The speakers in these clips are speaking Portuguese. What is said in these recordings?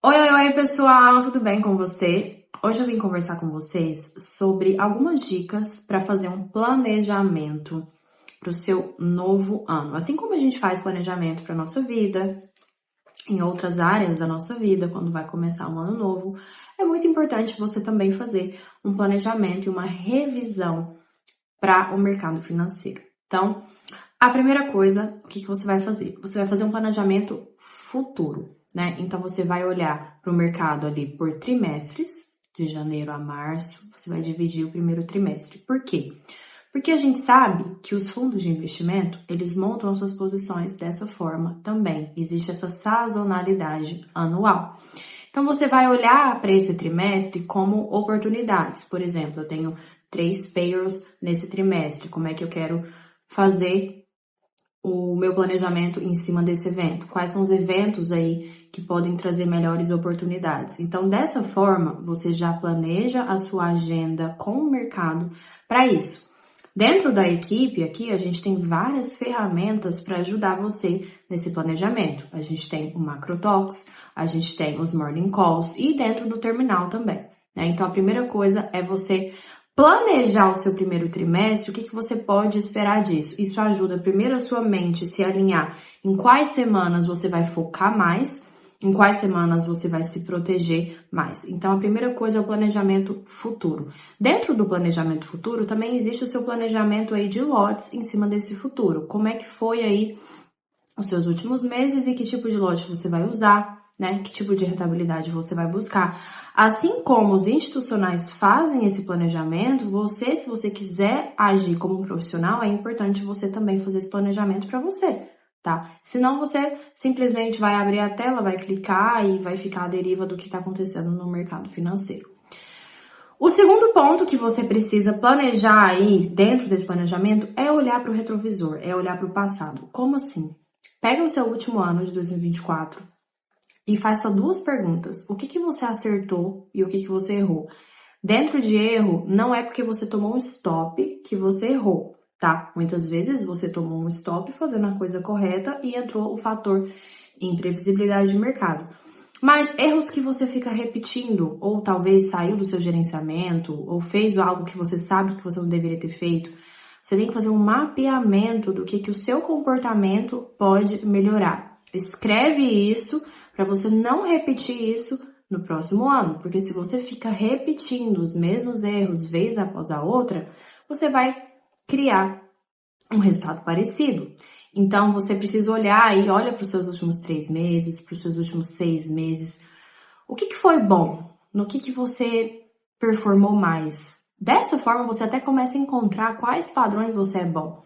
Oi, pessoal, tudo bem com você? Hoje eu vim conversar com vocês sobre algumas dicas para fazer um planejamento para o seu novo ano. Assim como a gente faz planejamento para nossa vida, em outras áreas da nossa vida, quando vai começar um ano novo, é muito importante você também fazer um planejamento e uma revisão para o mercado financeiro. Então, a primeira coisa, o que você vai fazer? Você vai fazer um planejamento futuro, né? Então, você vai olhar para o mercado ali por trimestres, de janeiro a março, você vai dividir o primeiro trimestre. Por quê? Porque a gente sabe que os fundos de investimento, eles montam as suas posições dessa forma também. Existe essa sazonalidade anual. Então, você vai olhar para esse trimestre como oportunidades. Por exemplo, eu tenho 3 payrolls nesse trimestre. Como é que eu quero fazer o meu planejamento em cima desse evento? Quais são os eventos aí que podem trazer melhores oportunidades? Então, dessa forma, você já planeja a sua agenda com o mercado para isso. Dentro da equipe aqui, a gente tem várias ferramentas para ajudar você nesse planejamento. A gente tem o Macro Talks, a gente tem os Morning Calls e dentro do terminal também, né? Então, a primeira coisa é você planejar o seu primeiro trimestre, o que você pode esperar disso? Isso ajuda primeiro a sua mente se alinhar em quais semanas você vai focar mais, em quais semanas você vai se proteger mais. Então, a primeira coisa é o planejamento futuro. Dentro do planejamento futuro, também existe o seu planejamento aí de lotes em cima desse futuro. Como é que foi aí os seus últimos meses e que tipo de lote você vai usar, né? Que tipo de rentabilidade você vai buscar. Assim como os institucionais fazem esse planejamento, você, se você quiser agir como um profissional, é importante você também fazer esse planejamento para você, tá? Senão você simplesmente vai abrir a tela, vai clicar e vai ficar à deriva do que está acontecendo no mercado financeiro. O segundo ponto que você precisa planejar aí dentro desse planejamento é olhar para o retrovisor, é olhar para o passado. Como assim? Pega o seu último ano de 2024 e faça duas perguntas. O que você acertou e o que você errou? Dentro de erro, não é porque você tomou um stop que você errou, tá? Muitas vezes você tomou um stop fazendo a coisa correta e entrou o fator imprevisibilidade de mercado. Mas erros que você fica repetindo, ou talvez saiu do seu gerenciamento, ou fez algo que você sabe que você não deveria ter feito, você tem que fazer um mapeamento do que o seu comportamento pode melhorar. Escreve isso para você não repetir isso no próximo ano, porque se você fica repetindo os mesmos erros vez após a outra, você vai criar um resultado parecido. Então, você precisa olhar e olha para os seus últimos 3 meses, para os seus últimos 6 meses. O que foi bom? No que você performou mais? Dessa forma, você até começa a encontrar quais padrões você é bom.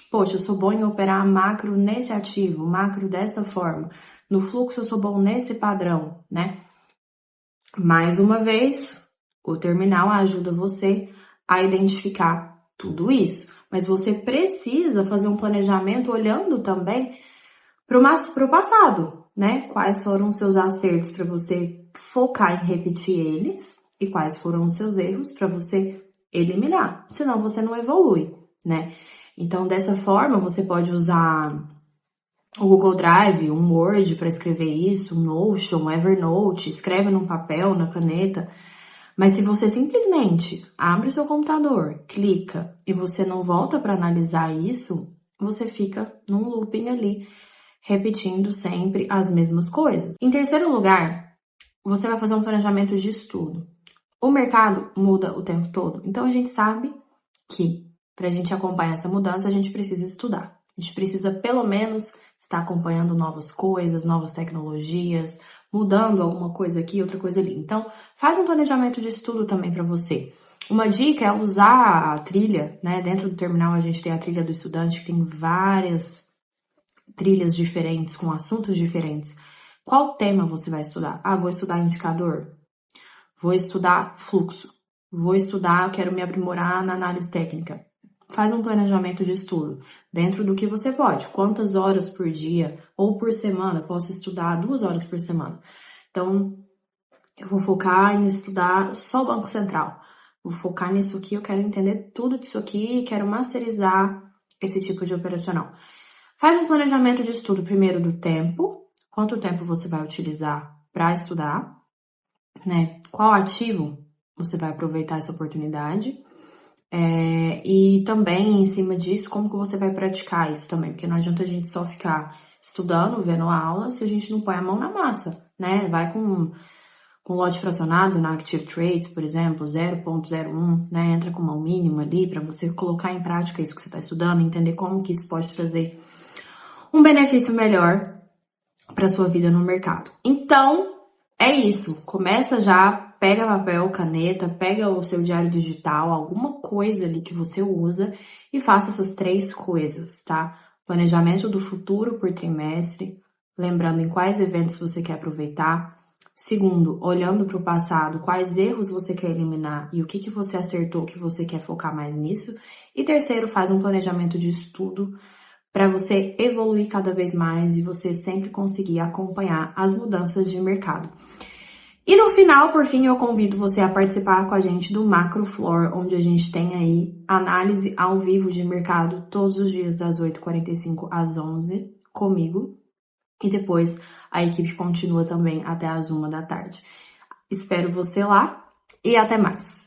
Poxa, eu sou bom em operar macro nesse ativo, macro dessa forma. No fluxo, eu sou bom nesse padrão, né? Mais uma vez, o terminal ajuda você a identificar tudo isso. Mas você precisa fazer um planejamento olhando também para o passado, né? Quais foram os seus acertos para você focar em repetir eles e quais foram os seus erros para você eliminar. Senão você não evolui, né? Então, dessa forma, você pode usar o Google Drive, um Word para escrever isso, um Notion, um Evernote, escreve num papel, na caneta. Mas se você simplesmente abre o seu computador, clica e você não volta para analisar isso, você fica num looping ali, repetindo sempre as mesmas coisas. Em terceiro lugar, você vai fazer um planejamento de estudo. O mercado muda o tempo todo, então a gente sabe que para a gente acompanhar essa mudança, a gente precisa estudar. A gente precisa pelo menos estar acompanhando novas coisas, novas tecnologias, mudando alguma coisa aqui, outra coisa ali. Então, faz um planejamento de estudo também para você. Uma dica é usar a trilha, né? Dentro do terminal a gente tem a trilha do estudante, que tem várias trilhas diferentes, com assuntos diferentes. Qual tema você vai estudar? Ah, vou estudar indicador. Vou estudar fluxo. Vou estudar, quero me aprimorar na análise técnica. Faz um planejamento de estudo dentro do que você pode. Quantas horas por dia ou por semana posso estudar? 2 horas por semana. Então, eu vou focar em estudar só o Banco Central. Vou focar nisso aqui, eu quero entender tudo disso aqui, quero masterizar esse tipo de operacional. Faz um planejamento de estudo primeiro do tempo. Quanto tempo você vai utilizar para estudar, né? Qual ativo você vai aproveitar essa oportunidade? E também, em cima disso, como que você vai praticar isso também? Porque não adianta a gente só ficar estudando, vendo a aula, se a gente não põe a mão na massa, né? Vai com lote fracionado na Active Trades, por exemplo, 0,01, né? Entra com mão mínima ali para você colocar em prática isso que você está estudando, entender como que isso pode trazer um benefício melhor para sua vida no mercado. Então, é isso. Começa já, pega papel, caneta, pega o seu diário digital, alguma coisa ali que você usa e faça essas 3 coisas, tá? Planejamento do futuro por trimestre, lembrando em quais eventos você quer aproveitar. Segundo, olhando para o passado, quais erros você quer eliminar e o que você acertou que você quer focar mais nisso. E terceiro, faz um planejamento de estudo para você evoluir cada vez mais e você sempre conseguir acompanhar as mudanças de mercado. E no final, por fim, eu convido você a participar com a gente do Macro Floor, onde a gente tem aí análise ao vivo de mercado todos os dias das 8h45 às 11 comigo. E depois a equipe continua também até às 1 da tarde. Espero você lá e até mais!